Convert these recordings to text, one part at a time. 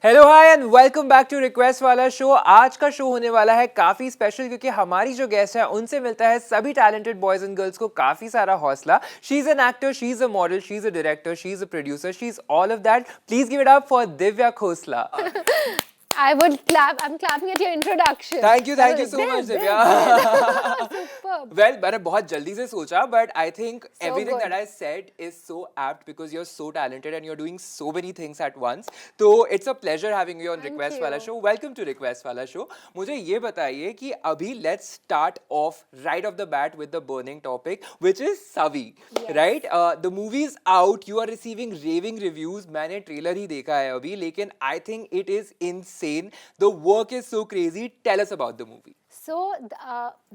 Hello hi and welcome back to request वाला show. आज का शो होने वाला है काफी स्पेशल क्योंकि हमारी जो गेस्ट है उनसे मिलता है सभी टैलेंटेड बॉयज एंड गर्ल्स को काफी सारा हौसला। She is an actor, she is a model, she is a director, she is a producer, she is all of that. Please give it up for Divya Khosla. I would clap. I'm clapping at your introduction. Thank you so much Divya. Superb. Well मैंने बहुत जल्दी से सोचा but I think So everything good. That I said is so apt because you are so talented and you are doing so many things at once. तो it's a pleasure having you on Thank request वाला you. Show. Welcome to request वाला show. मुझे ये बताइए कि अभी let's start off right off the bat with the burning topic which is Savi, Yes. Right? The movie is out, you are receiving raving reviews. मैंने trailer ही देखा है अभी, लेकिन I think it is insane. The work is so crazy. Tell us about the movie. So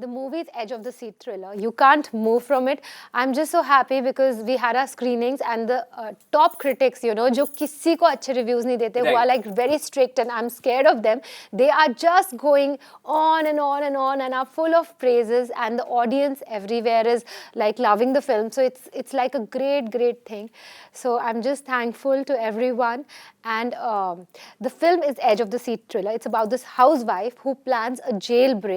the movie is edge of the seat thriller. You can't move from it. I'm just so happy because we had our screenings and the top critics, you know, जो किसी को अच्छे reviews नहीं देते, who Right. are like very strict and I'm scared of them. They are just going on and on and on and are full of praises and the audience everywhere is like loving the film. So it's like a great thing. So I'm just thankful to everyone. And the film is edge of the seat thriller. It's about this housewife who plans a jailbreak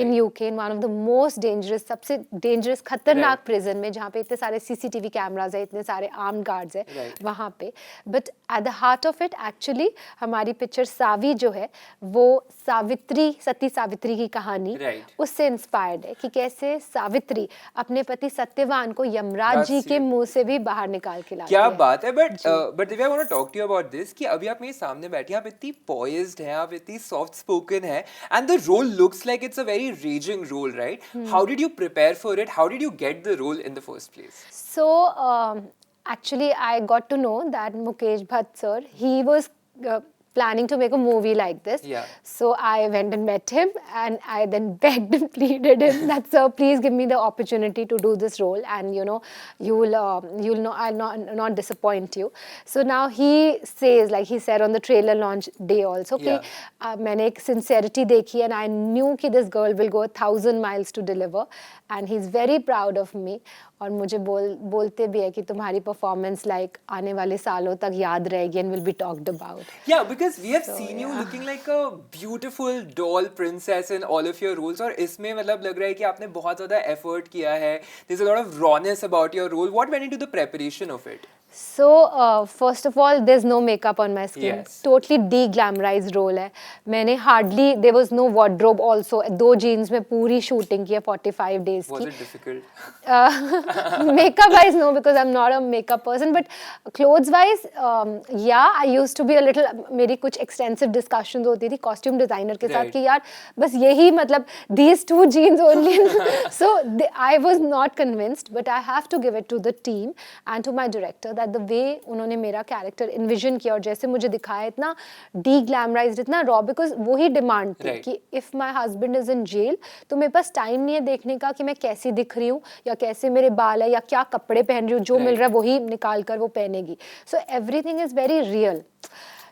in UK, in one of the most dangerous, सबसे dangerous खतरनाक prison में, जहाँ पे इतने सारे CCTV cameras है, इतने सारे armed guards है, वहाँ पे. But at the heart of it, actually, हमारी picture सावी जो है, वो सावित्री, सती सावित्री की कहानी, उससे inspired है कि कैसे सावित्री अपने पति सत्यवान को यमराज जी के मुंह से भी बाहर निकाल के लाती है. क्या बात है। But Divya, I want to talk to you about this कि अभी आप मेरे सामने बैठी हैं, आप इतनी पॉइज्ड हैं, आप इतनी सॉफ्ट स्पोकन हैं and the role looks like it's a very raging role, right? How did you prepare for it? How did you get the role in the first place? So actually, I got to know that Mukesh Bhatt sir, he was planning to make a movie like this. Yeah. So I went and met him, and I then begged and pleaded him that, sir, please give me the opportunity to do this role, and you know, you'll know I'll not disappoint you. So now he says, like he said on the trailer launch day also, कि मैंने एक sincerity देखी and I knew कि this girl will go 1,000 miles to deliver, and he's very proud of me. और मुझे बोलते भी है कि तुम्हारी performance like आने वाले सालों तक याद रहेगी and will be talked about. Yeah, because we have seen you looking like a beautiful doll princess in all of your roles. और इसमें मतलब लग रहा है कि आपने बहुत ज़्यादा effort किया है. There's a lot of rawness about your role. What went into the preparation of it? So first of all, there's no makeup on my skin. Yes. Totally de-glamorized role है. मैंने hardly, there was no wardrobe also. 2 jeans में पूरी shooting की है 45 days Was की. it difficult? Makeup wise no, because I'm not a makeup person, but clothes wise yeah, I used to be a little, मेरी कुछ extensive discussions होती थी costume designer के साथ कि यार बस यही मतलब these 2 jeans only. So I was not convinced, but I have to give it to the team and to my director that the way उन्होंने मेरा character envision किया और जैसे मुझे दिखाया, इतना de-glamorized, इतना raw, because वो ही demand थी कि if my husband is in jail तो मेरे पास time नहीं है देखने का कि मैं कैसी दिख रही हूँ या कैसे मेरे बाल है या क्या कपड़े पहन रही हूँ, जो मिल रहा है वही निकाल कर वो पहनेगी. So everything is very real,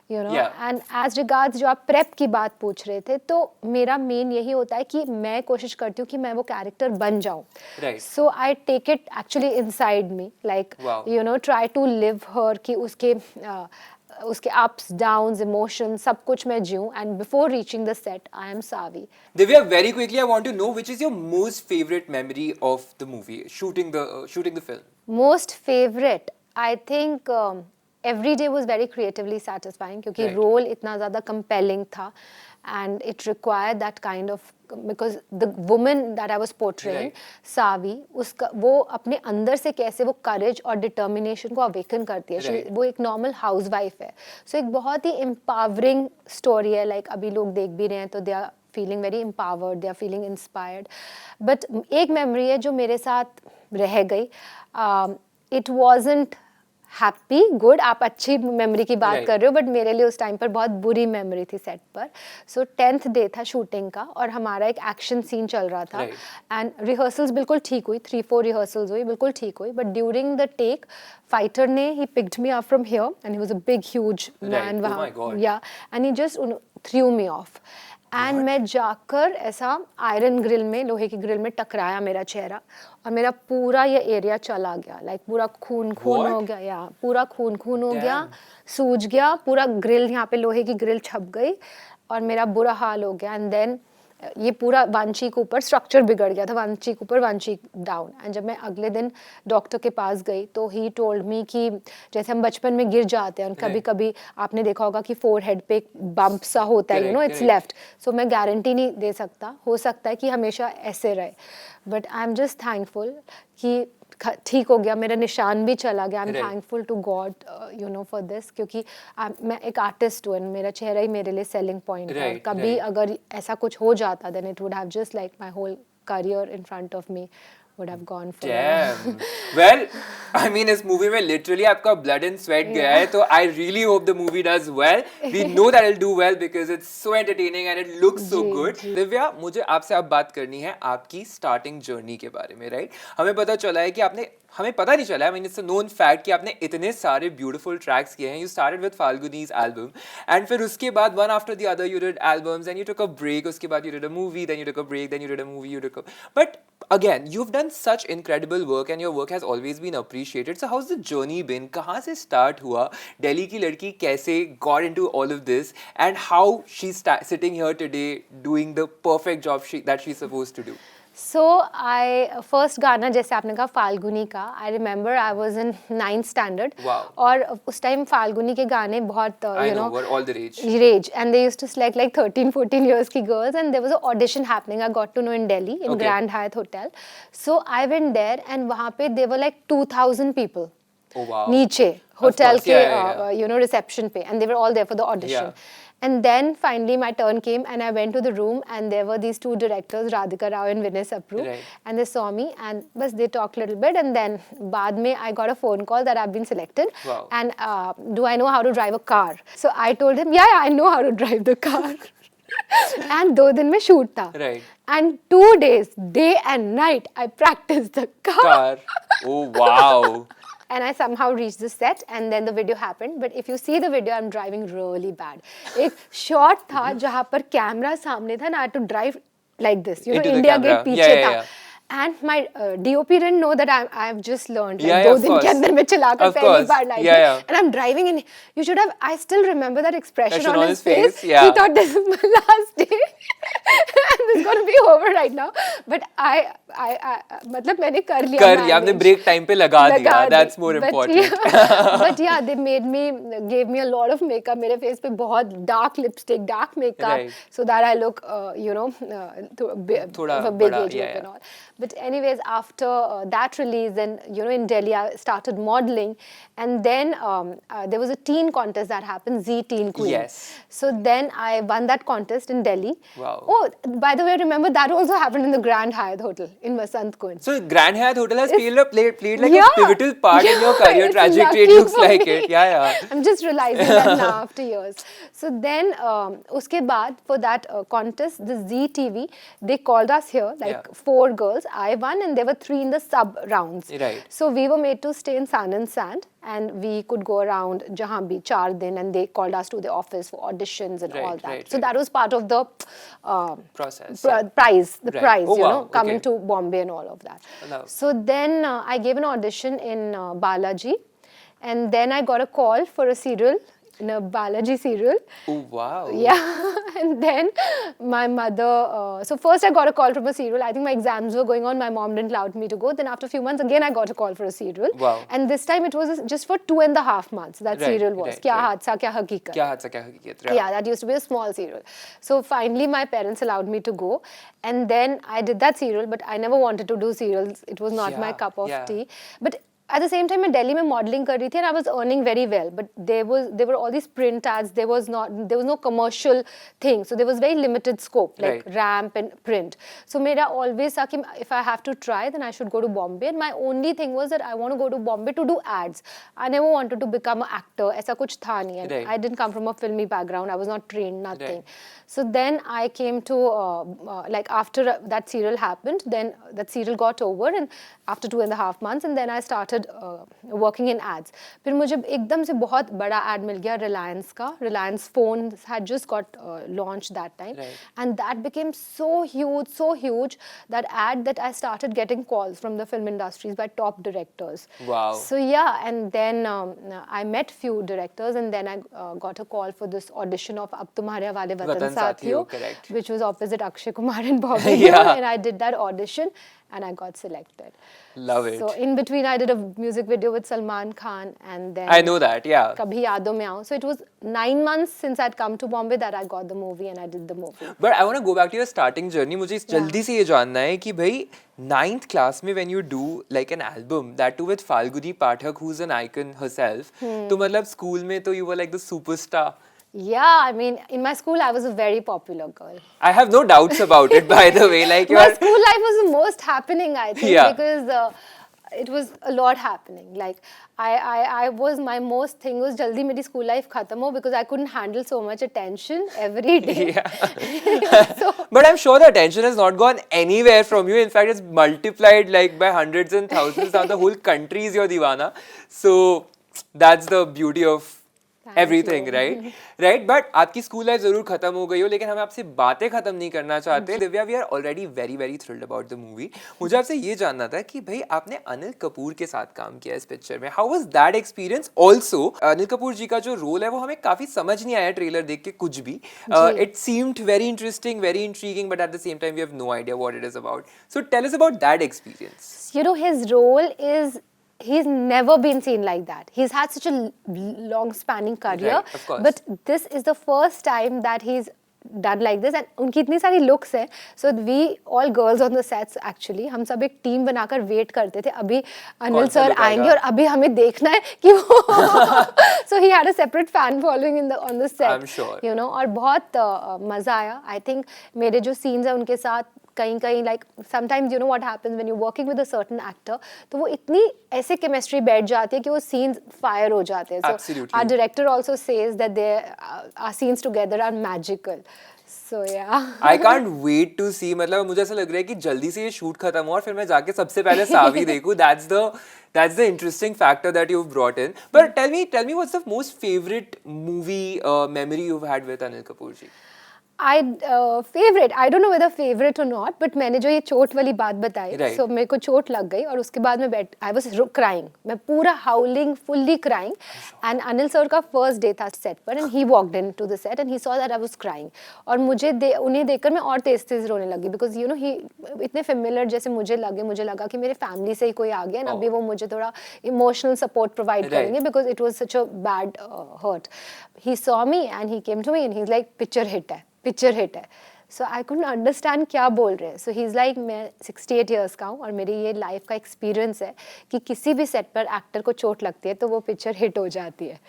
you know. And as regards जो आप prep की बात पूछ रहे थे, तो मेरा main यही होता है कि मैं कोशिश करती हूँ कि मैं वो character बन जाऊँ. So I take it actually inside me, like you know, try to live her कि उसके ups, downs, emotions, सब कुछ मैं जीऊँ, and before reaching the set, I am Savi. Divya, very quickly, I want to know which is your most favorite memory of the movie, shooting the film. Most favorite, I think every day was very creatively satisfying क्योंकि role इतना ज़्यादा compelling था and it required that kind of, because the woman that I was portraying, Savi, उसका वो अपने अंदर से कैसे वो courage और determination को awaken करती है. वो एक normal housewife है. So एक बहुत ही empowering story है. Like अभी लोग देख भी रहे हैं तो they are feeling very empowered, they are feeling inspired. But एक memory है जो मेरे साथ रह गई. It wasn't happy, good, आप अच्छी मेमोरी की बात कर रहे हो, बट मेरे लिए उस टाइम पर बहुत बुरी मेमोरी थी सेट पर. सो 10th डे था शूटिंग का और हमारा एक एक्शन सीन चल रहा था एंड रिहर्सल्स बिल्कुल ठीक हुई, 3-4 रिहर्सल्स हुई, बिल्कुल ठीक हुई, but during the take fighter ने ही picked me up from here and he was a big huge man वहाँ, yeah, and he just threw me off. And मैं जाकर ऐसा आयरन ग्रिल में, लोहे की ग्रिल में टकराया मेरा चेहरा, और मेरा पूरा ये एरिया चला गया, लाइक पूरा खून खून हो गया, या पूरा खून खून हो गया, सूज गया पूरा, ग्रिल यहाँ पे लोहे की ग्रिल छप गई और मेरा बुरा हाल हो गया। एंड देन ये पूरा वन चीक ऊपर स्ट्रक्चर बिगड़ गया था, वन चीक ऊपर वन चीक डाउन। एंड जब मैं अगले दिन डॉक्टर के पास गई तो ही टोल्ड मी कि जैसे हम बचपन में गिर जाते हैं और कभी कभी आपने देखा होगा कि फोरहेड पे एक बम्प सा होता है, यू नो, इट्स लेफ्ट। सो मैं गारंटी नहीं दे सकता, हो सकता है कि हमेशा ऐसे रहे, but I am just thankful कि ठीक हो गया, मेरा निशान भी चला गया। I am thankful to God you know for this, क्योंकि मैं एक आर्टिस्ट हूँ, मेरा चेहरा ही मेरे लिए सेलिंग पॉइंट है। कभी अगर ऐसा कुछ हो जाता then it would have just like my whole career in front of me would have gone for Damn. Well, I mean, इस मूवी में literally आपका blood and sweat गया है, तो I really hope the movie does well. We know that it'll do well because it's so entertaining and it looks so good. Divya, मुझे आपसे अब बात करनी है आपकी starting journey के बारे में, right? हमें पता चला है कि आपने, हमें पता नहीं चला, I mean, it's a known fact कि आपने इतने सारे beautiful tracks किए हैं. You started with Falguni's album and फिर उसके बाद one after the other you did albums and you took a break. उसके बाद you did a movie, then you took a break, then you did a movie, you took a... But again, you've done such incredible work and your work has always been appreciated. So how's the journey been? कहाँ से start हुआ? Delhi की लड़की कैसे got into all of this and how she's sitting here today doing the perfect job that she's supposed to do? So I first गाना जैसे आपने कहा फाल्गुनी का, I remember I was in 9th standard. Wow. और उस time Falguni के गाने बहुत I you know were all the rage. Rage, and they used to select like 13-14 years की girls, and there was an audition happening. I got to know in Delhi in Grand Hyatt Hotel. So I went there and वहाँ पे there were like 2,000 people. Oh wow. नीचे hotel के yeah. you know reception पे, and they were all there for the audition. Yeah. And then finally my turn came and I went to the room and there were these two directors, Radhika Rao and Vinay Sapru, Right. and they saw me and bas they talked a little bit, and then बाद में I got a phone call that I've been selected. Wow. And do I know how to drive a car? So I told him, yeah, I know how to drive the car. And 2 दिन में shoot था. Right. And 2 days, day and night, I practiced the car. Oh wow. And I somehow reached the set and then the video happened. But if you see the video, I'm driving really bad. एक shot था जहाँ पर camera सामने था, and I had to drive like this. You know, Into the India camera. Gate पीछे Yeah. था. And my DOP didn't know that I've just learned. Like, Yeah, 2 of दिन के course. अंदर मैं चलाकर Of पहली course. Bar lie Yeah. And I'm driving, and you should have. I still remember that expression on his face. Yeah. He thought this is my last day, and it's going to be over right now. But I मतलब मैंने कर लिया. आपने break time पे लगा दिया. That's more important. But yeah, they gave me a lot of makeup. मेरे face पे बहुत dark lipstick, dark makeup, Right. so that I look, you know, थोड़ा of a big बड़ा, age yeah, look and all. But anyways, after that release, then you know, in Delhi, I started modeling, and then there was a teen contest that happened, Z Teen Queen. Yes. So then I won that contest in Delhi. Wow. Oh, by the way, remember that also happened in the Grand Hyatt Hotel in Vasant Kunj. So Grand Hyatt Hotel has played like Yeah. a pivotal part in your career It's trajectory. It lucky looks for like me. it. Yeah. I'm just realizing that now after years. So then, uske baad for that contest, the Z TV, they called us here, like 4 girls. I won, and there were 3 in the sub rounds. Right. So we were made to stay in Sun and Sand, and we could go around jahan bhi 4 din, and they called us to the office for auditions and all that. So that was part of the Process. prize, Right. prize, Oh, you wow. know, coming Okay. to Bombay and all of that. Wow. So then I gave an audition in Balaji, and then I got a call for a serial, in a Balaji serial. Oh wow. Yeah, and then my mother, so first I got a call from a serial. I think my exams were going on, my mom didn't allow me to go. Then after a few months, again I got a call for a serial. Wow. And this time it was just for 2.5 months, that Right, serial was. right, Kya right. Haadsa, Kya Haqiqat. क्या हादसा क्या हकीकत? Yeah, that used to be a small serial. So finally my parents allowed me to go, and then I did that serial, but I never wanted to do serials. It was not my cup of tea. But at the same time, मैं Delhi में modeling कर रही थी, and I was earning very well. But there were all these print ads. There was no commercial thing. So there was very limited scope, like ramp and print. So मेरा always था कि if I have to try, then I should go to Bombay. And my only thing was that I want to go to Bombay to do ads. I never wanted to become an actor. ऐसा कुछ था नहीं. And I didn't come from a filmy background. I was not trained, nothing. So then I came to like after that serial happened, then that serial got over, and after 2.5 months, and then I started started working in ads. फिर मुझे एकदम से बहुत बड़ा ad मिल गया Reliance का. Reliance phones had just got launched that time. Right. And that became so huge, that ad that I started getting calls from the film industries by top directors. Wow. So yeah, and then I met few directors, and then I got a call for this audition of Ab Tumhare Wale Watan Watan Sathiyo, correct. which was opposite Akshay Kumar and Bobby Yeah. Deol, and I did that audition and I got selected. Love it. So in between I did a music video with Salman Khan, and then I know that, yeah. Kabhi Yaadon Mein Aao. So it was 9 months since I'd come to Bombay that I got the movie and I did the movie. But I want to go back to your starting journey. मुझे जल्दी से ये जानना है कि भाई 9th class में when you do like an album, that too with Falguni Pathak, who's an icon herself, तो मतलब school में तो you were like the superstar. Yeah, I mean, in my school I was a very popular girl. I have no doubts about it, by the way. Like you My are, school life was the most happening, I think, Yeah. because it was a lot happening. Like I was, my most thing was jaldi meri school life khatam ho, because I couldn't handle so much attention every day. Yeah. So But I'm sure the attention has not gone anywhere from you. In fact, it's multiplied like by hundreds and thousands. Now the whole country is your divana. So that's the beauty of Thank everything, you. right? Right? But आपकी school life जरूर खत्म हो गई हो, लेकिन हम आपसे बातें खत्म नहीं करना चाहते. Divya, we are already very very thrilled about the movie. मुझे आपसे ये जानना था कि भाई आपने अनिल कपूर के साथ काम किया इस पिक्चर में. How was that experience? Also Anil Kapoor ji का जो रोल है वो हमें काफी समझ नहीं आया ट्रेलर देख के कुछ भी. It seemed very interesting, very intriguing, but at the same time we have no idea what it is about. So tell us about that experience. you know, his role is, he's never been seen like that. He's had such a long spanning career, Right, of course. but this is the first time that he's done like this. And उनकी इतनी सारी looks है, so we all girls on the sets actually, हम सब एक team बनाकर wait करते थे, अभी अनिल सा सर look आएंगे आएगा? और अभी हमें देखना है कि वो so he had a separate fan following on the set. I'm sure. You know, और बहुत मजा आया. I think मेरे जो scenes हैं उनके साथ कहीं like sometimes you know what happens when you're working with a certain actor, तो वो इतनी ऐसे chemistry बैठ जाती है कि वो scenes fire हो जाते हैं. So Absolutely. our director also says that our scenes together are magical. So yeah. I can't wait to see. मतलब मुझे ऐसा लग रहा है कि जल्दी से ये शूट खत्म हो और फिर मैं जाके सबसे पहले सावी देखूं. That's the interesting factor that you've brought in. But tell me what's the most favorite movie memory you've had with Anil Kapoor ji? Favorite, I don't know whether favorite or not, but मैंने जो ये चोट वाली बात बताई, Right. so मेरे को चोट लग गई और उसके बाद मैं I was crying, मैं पूरा howling, fully crying, and Anil sir का first day था set पर, and he walked into the set and he saw that I was crying, और उन्हें देखकर मैं और तेज रोने लगी, because you know he इतने familiar जैसे मुझे लगा कि मेरे family से ही कोई आ गया, and अभी वो मुझे थोड़ा emotional support provide Right. करेंगे, because it was such a bad hurt. He saw me and he came to me and he's like, picture hit है. So I couldn't understand क्या बोल रहे हैं. So he's like, मैं 68 years का हूँ और मेरी ये लाइफ का एक्सपीरियंस है कि किसी भी सेट पर एक्टर को चोट लगती है तो वो पिक्चर हिट हो जाती है.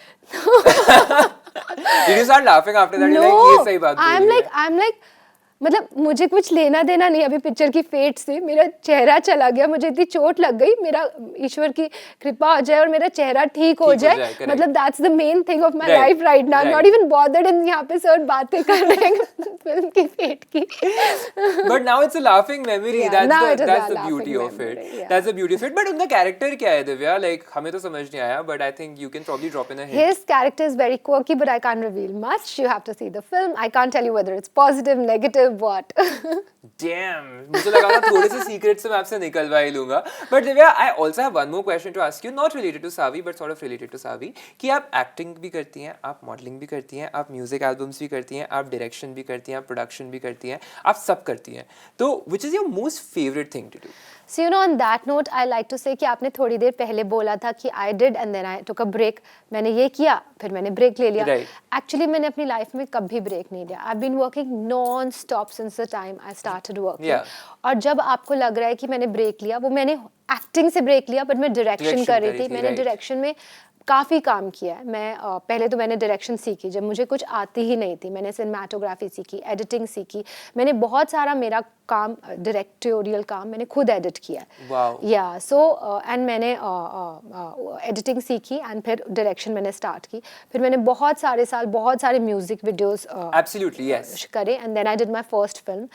Did you start laughing after that? You're like, ये सही बात बोली है. I'm like, मतलब मुझे कुछ लेना देना नहीं अभी पिक्चर की फेट से, मेरा चेहरा चला गया, मुझे इतनी चोट लग गई, मेरा ईश्वर की कृपा हो जाए और मेरा चेहरा ठीक हो जाए, मतलब that's the main thing of my life right now. Not even bothered in यहाँ पे सर बातें कर रहे हैं फिल्म की फेट की. But now it's a laughing memory. Yeah, now it is That's a the beauty laughing of memory, it. yeah. That's the beauty of it. But उनका character क्या है दिव्या? Like हमें तो समझ नहीं आया, but I think you can probably drop in a hint. His character is very quirky, but I can't reveal much. You have to see the film. I can't tell you whether it's positive, negative, what. Damn, मुझे लगा था थोड़े से secrets से मैं आपसे निकलवा ही लूँगा. But Divya, I also have one more question to ask you, not related to Savi, but sort of related to Savi, कि आप acting भी करती हैं, आप modeling भी करती हैं, आप music albums भी करती हैं, आप direction भी करती हैं, आप production भी करती हैं, आप सब करती हैं. तो which is your most favorite thing to do? So you know, on that note, I like to say कि आपने थोड़ी देर पहले बोला था कि I did and then I took a break. मैंने ये किया, फिर मैंने break ले लिया. Right. Actually, मैंने अपनी life में कभी break नहीं लिया. I've been working non-stop since the time I started working. Yeah. और जब आपको लग रहा है कि मैंने break लिया, वो मैंने acting से break लिया, but मैं direction कर रही थी. मैंने right. direction में काफ़ी काम किया है. मैं पहले तो मैंने डायरेक्शन सीखी जब मुझे कुछ आती ही नहीं थी. मैंने सिनेमाटोग्राफी सीखी, एडिटिंग सीखी. मैंने बहुत सारा मेरा काम डायरेक्टोरियल काम मैंने खुद एडिट किया है। Wow. या सो एंड मैंने एडिटिंग सीखी एंड फिर डायरेक्शन मैंने स्टार्ट की। फिर मैंने बहुत सारे साल बहुत सारे म्यूजिक वीडियोस Absolutely, yes. करे and then I did my first film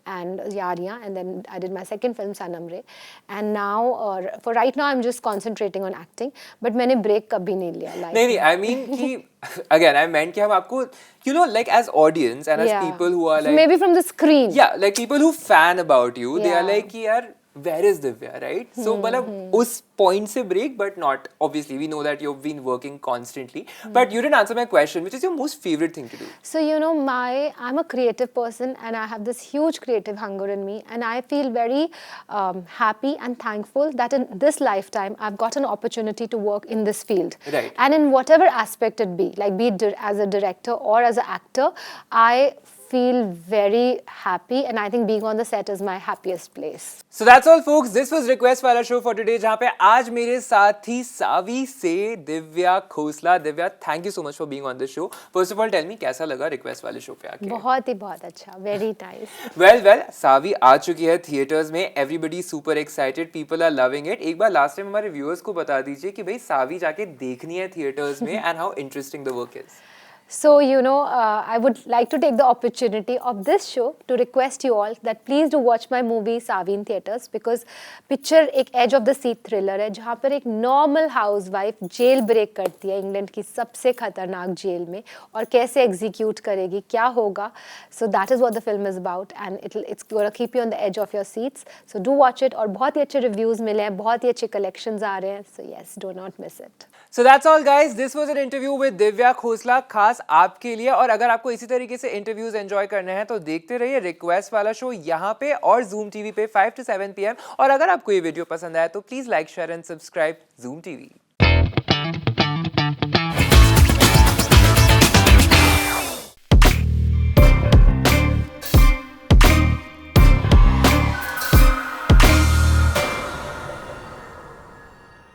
and Yaariyan and then I did my second film Sanam Re and now for right now I am just concentrating on acting but मैंने break कभी नहीं लिया life नहीं नहीं, I mean कि again I meant कि हम आपको you know like as audience and as people who are like maybe from the screen yeah like people who fan about you they are Yeah. like कि यार where is Divya, right? So मतलब उस point से break but not obviously we know that you've been working constantly but you didn't answer my question, which is your most favorite thing to do? So you know I'm a creative person and I have this huge creative hunger in me and I feel very happy and thankful that in this lifetime I've got an opportunity to work in this field. Right. And in whatever aspect it be, like be it as a director or as an actor, I feel very happy and I think being on the set is my happiest place. So that's all folks, this was request वाला show for today जहाँ पे आज मेरे साथ थी सावी से Divya Khosla. Divya, thank you so much for being on the show. First of all tell me कैसा लगा request वाले show पे आके? बहुत अच्छा, very nice. well सावी आ चुकी है थिएटर्स में, everybody super excited, people are loving it. एक बार लास्ट टाइम हमारे व्यूअर्स को बता दीजिए कि भाई सावी जाके देखनी है थिएटर्स में and how interesting the work is. So, you know, I would like to take the opportunity of this show to request you all that please do watch my movie Savi in theatres because picture एक edge of the seat thriller है जहाँ पर एक normal housewife jail break करती है England की सबसे खतरनाक जेल में और कैसे execute करेगी, क्या होगा. So that is what the film is about and it's going to keep you on the edge of your seats. So do watch it और बहुत ही अच्छे reviews मिले हैं, बहुत ही अच्छे collections आ रहे हैं. So yes, do not miss it. So that's all guys, this was an interview with Divya Khosla खास आपके लिए। और अगर आपको इसी तरीके से इंटरव्यूज एंजॉय करने हैं तो देखते रहिए रिक्वेस्ट वाला शो यहाँ पे और Zoom TV पे 5 to 7 PM। और अगर आपको ये वीडियो पसंद आया तो please like share and subscribe Zoom TV।